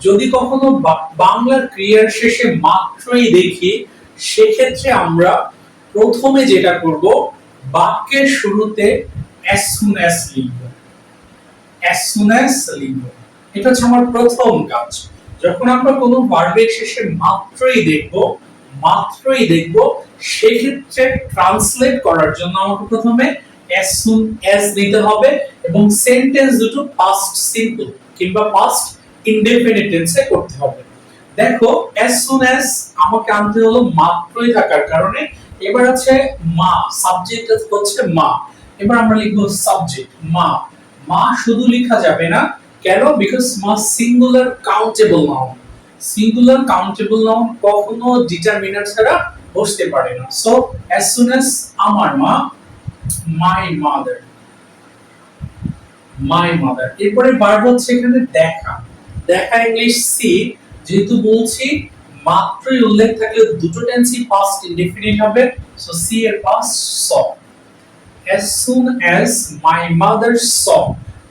যদি কখনো বাংলার ক্রিয়ার শেষে মাত্রই দেখি, সেক্ষেত্রে আমরা প্রথমে যেটা করব, বাক্যের শুরুতে as soon as লিখব। as soon as লিখব, এটা হচ্ছে আমার প্রথম কাজ। যখন আমরা কোনো ভার্বের শেষে মাত্রই দেখব, সেক্ষেত্রে ট্রান্সলেট করার জন্য আমাকে প্রথমে as soon as দিতে হবে এবং সেন্টেন্স দুটো পাস্ট সিম্পল কিংবা পাস্ট ইনডেফিনিট টেন্সে করতে হবে। দেখো as soon as আমাকে আনতে হলো মাত্রই থাকার কারণে। এবার আছে মা, সাবজেক্ট হচ্ছে মা। এবার আমরা লিখবো সাবজেক্ট মা। মা শুধু লেখা যাবে না, কেন? বিকজ মা singular countable noun. Singular countable noun কখনো ডিটারমিনার ছাড়া বসতে পারে না। সো as soon as আমার মা, my mother, my mother। এরপরে ভার্ব হচ্ছে এখানে দেখা। দেখা ইংলিশ সি। যেহেতু বলছি মাত্রই উল্লেখ থাকলে দুটো টেন্সই পাস্ট ইনডেফিনিট হবে, সো সি এর past saw। as soon as my mother saw,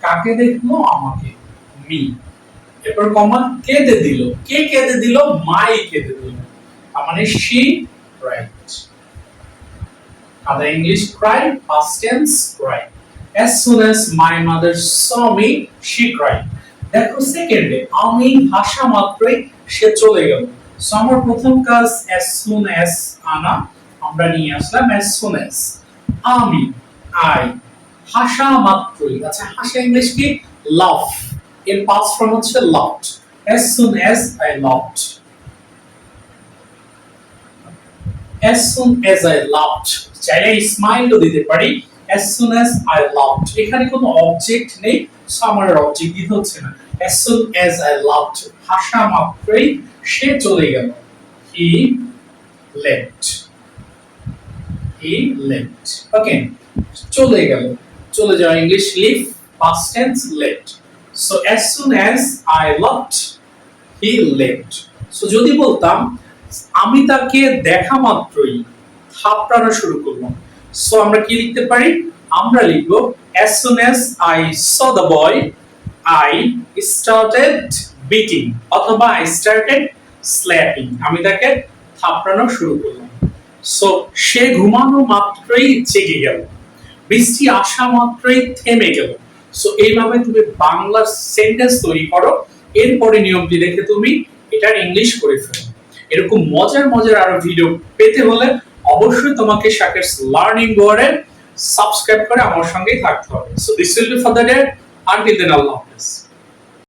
কাকে দেখলো? আমাকে, me। এরপর কমা, কেঁদে দিল। কে কেঁদে দিল? মাই কেঁদে দিল। তার মানে she cried। Other English cry, past tense cry। as soon as my mother saw me, she cried। দেখো সেকেন্ডে আমি ভাষা মাত্রই সে চলে গেল। সো আমার প্রথম কাজ as soon as আনা, আমরা নিয়ে আসলাম as soon as। আমি, I, ভাষা মাত্রই। আচ্ছা, ভাষা ইংলিশ কি? লাভ। এর পাস্ট ফর্ম হচ্ছে loved। as soon as I loved। as soon as I loved, চাইলে স্মাইলও দিতে পারি। as soon as I loved, এখানে কোনো অবজেক্ট নেই, সো আমার অবজেক্ট দিতে হচ্ছে না। as soon as I loved, ভাষা মাত্রই সে চলে গেল। he left। he left। ওকে, চলে গেল। চলে যাওয়া English leave, past tense left। so as soon as I loved, he left। so যদি বলতাম আমি তাকে দেখা মাত্রই থাপড়ানো শুরু করলাম, সো আমরা কি লিখতে পারি? আমরা লিখব as soon as I saw the boy, I started beating, অথবা I started slapping, আমি তাকে থাপড়ানো শুরু করলাম। সো সে ঘুমানো মাত্রই জেগে গেল, বৃষ্টি আসা মাত্রই থেমে গেল। সো এইভাবে তুমি বাংলা সেন্টেন্স তৈরি করো, এরপরে নিয়মটি দেখে তুমি এটার ইংলিশ করে ফেলো। এরকম মজার মজার আরো ভিডিও পেতে হলে অবশ্যই তোমাকে শাকেরস লার্নিং বোর্ডে সাবস্ক্রাইব করে আমার সঙ্গেই থাকতে হবে। So this will be for the day, until then Allah হাফেজ।